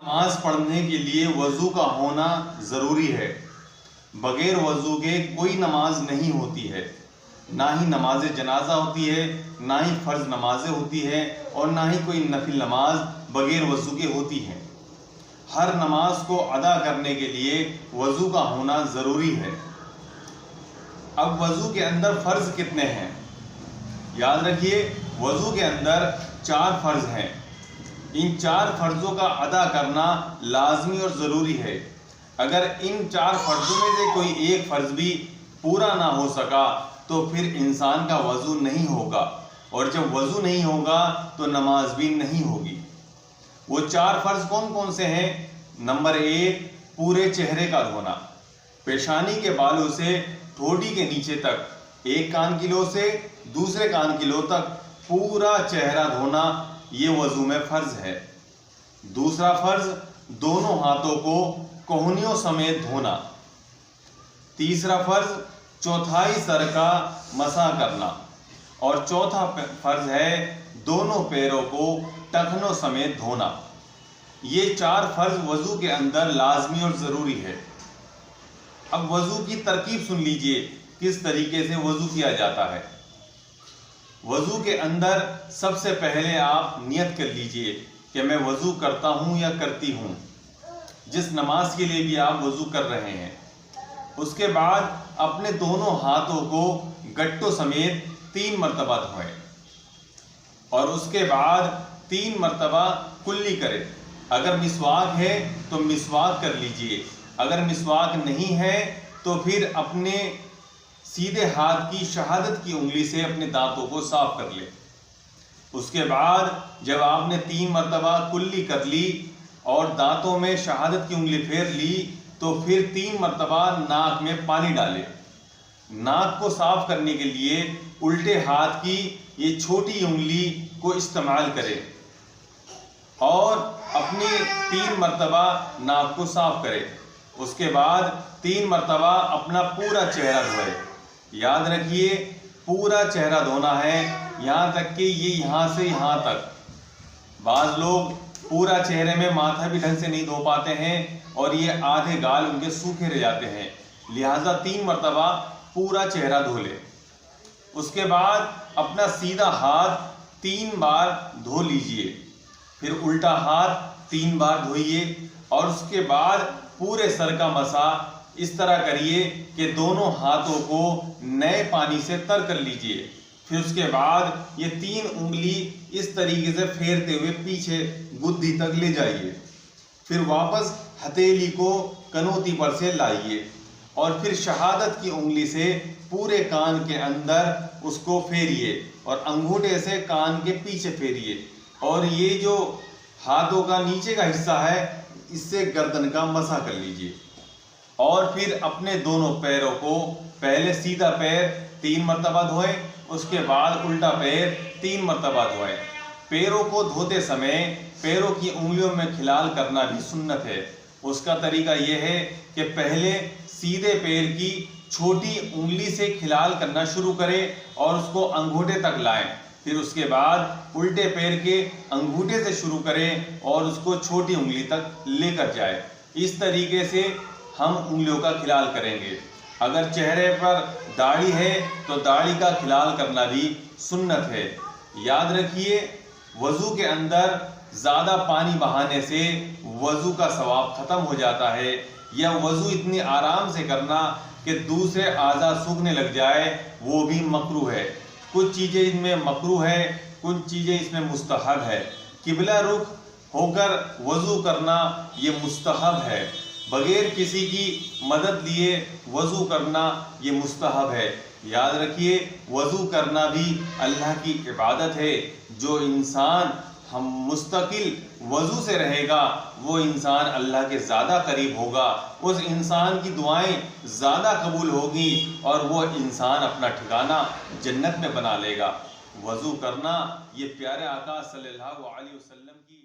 नमाज पढ़ने के लिए वज़ू का होना ज़रूरी है। बग़ैर वज़ू के कोई नमाज नहीं होती है। ना ही नमाज जनाजा होती है, ना ही फ़र्ज़ नमाजें होती है और ना ही कोई नफिल नमाज बग़ैर वज़ू के होती है। हर नमाज को अदा करने के लिए वज़ू का होना ज़रूरी है। अब वज़ू के अंदर फ़र्ज़ कितने हैं? याद रखिए, वज़ू के अंदर 4 फ़र्ज़ हैं। इन 4 फ़र्ज़ों का अदा करना लाजमी और ज़रूरी है। अगर इन 4 फ़र्ज़ों में से कोई एक फ़र्ज़ भी पूरा ना हो सका तो फिर इंसान का वज़ू नहीं होगा, और जब वज़ू नहीं होगा तो नमाज भी नहीं होगी। वो 4 फ़र्ज़ कौन कौन से हैं? नंबर 1, पूरे चेहरे का धोना। पेशानी के बालों से ठोड़ी के नीचे तक, एक कान की लो से दूसरे कान की लो तक पूरा चेहरा धोना, ये वज़ू में फ़र्ज़ है। दूसरा फ़र्ज़, दोनों हाथों को कोहनियों समेत धोना। तीसरा फ़र्ज़, चौथाई सर का मसा करना। और चौथा फ़र्ज़ है दोनों पैरों को टखनों समेत धोना। ये 4 फ़र्ज़ वज़ू के अंदर लाजमी और ज़रूरी है। अब वज़ू की तरकीब सुन लीजिए, किस तरीके से वज़ू किया जाता है। वज़ू के अंदर सबसे पहले आप नियत कर लीजिए कि मैं वज़ू करता हूँ या करती हूँ, जिस नमाज के लिए भी आप वज़ू कर रहे हैं। उसके बाद अपने दोनों हाथों को गट्टों समेत 3 मरतबा धोएं और उसके बाद 3 मरतबा कुल्ली करें। अगर मिसवाक है तो मिसवाक कर लीजिए, अगर मिसवाक नहीं है तो फिर अपने सीधे हाथ की शहादत की उंगली से अपने दांतों को साफ कर ले। उसके बाद जब आपने 3 मरतबा कुल्ली कर ली और दांतों में शहादत की उंगली फेर ली तो फिर 3 मरतबा नाक में पानी डालें। नाक को साफ करने के लिए उल्टे हाथ की ये छोटी उंगली को इस्तेमाल करें और अपनी 3 मरतबा नाक को साफ करें। उसके बाद 3 मरतबा अपना पूरा चेहरा धोए। याद रखिए, पूरा चेहरा धोना है, यहाँ तक कि ये यहाँ से यहाँ तक। बाज़ लोग पूरा चेहरे में माथा भी ढंग से नहीं धो पाते हैं और ये आधे गाल उनके सूखे रह जाते हैं, लिहाजा 3 मरतबा पूरा चेहरा धो ले। उसके बाद अपना सीधा हाथ 3 बार धो लीजिए, फिर उल्टा हाथ 3 बार धोइए और उसके बाद पूरे सर का मसा इस तरह करिए कि दोनों हाथों को नए पानी से तर कर लीजिए। फिर उसके बाद ये 3 उंगली इस तरीके से फेरते हुए पीछे गुद्दी तक ले जाइए। फिर वापस हथेली को कनौती पर से लाइए और फिर शहादत की उंगली से पूरे कान के अंदर उसको फेरिए और अंगूठे से कान के पीछे फेरिए। और ये जो हाथों का नीचे का हिस्सा है, इससे गर्दन का मसा कर लीजिए। और फिर अपने दोनों पैरों को पहले सीधा पैर 3 मरतबा धोएं, उसके बाद उल्टा पैर 3 मरतबा धोएं। पैरों को धोते समय पैरों की उंगलियों में खिलाल करना भी सुन्नत है। उसका तरीका यह है कि पहले सीधे पैर की छोटी उंगली से खिलाल करना शुरू करें और उसको अंगूठे तक लाएं। फिर उसके बाद उल्टे पैर के अंगूठे से शुरू करें और उसको छोटी उंगली तक लेकर जाए। इस तरीके से हम उंगलियों का खिलाल करेंगे। अगर चेहरे पर दाढ़ी है तो दाढ़ी का खिलाल करना भी सुन्नत है। याद रखिए, वज़ू के अंदर ज़्यादा पानी बहाने से वज़ू का सवाब ख़त्म हो जाता है, या वज़ू इतनी आराम से करना कि दूसरे आज़ा सूखने लग जाए, वो भी मकरूह है। कुछ चीज़ें इनमें मकरूह है, कुछ चीज़ें इसमें मुस्तहब है। किबला रुख होकर वज़ू करना ये मुस्तहब है, बग़ैर किसी की मदद लिए वज़ू करना ये मुस्तहब है। याद रखिए, वज़ू करना भी अल्लाह की इबादत है। जो इंसान हम मुस्तकिल वज़ू से रहेगा वो इंसान अल्लाह के ज़्यादा करीब होगा, उस इंसान की दुआएं ज़्यादा कबूल होगी और वो इंसान अपना ठिकाना जन्नत में बना लेगा। वज़ू करना ये प्यारे आका सल्लल्लाहु अलैहि वसल्लम की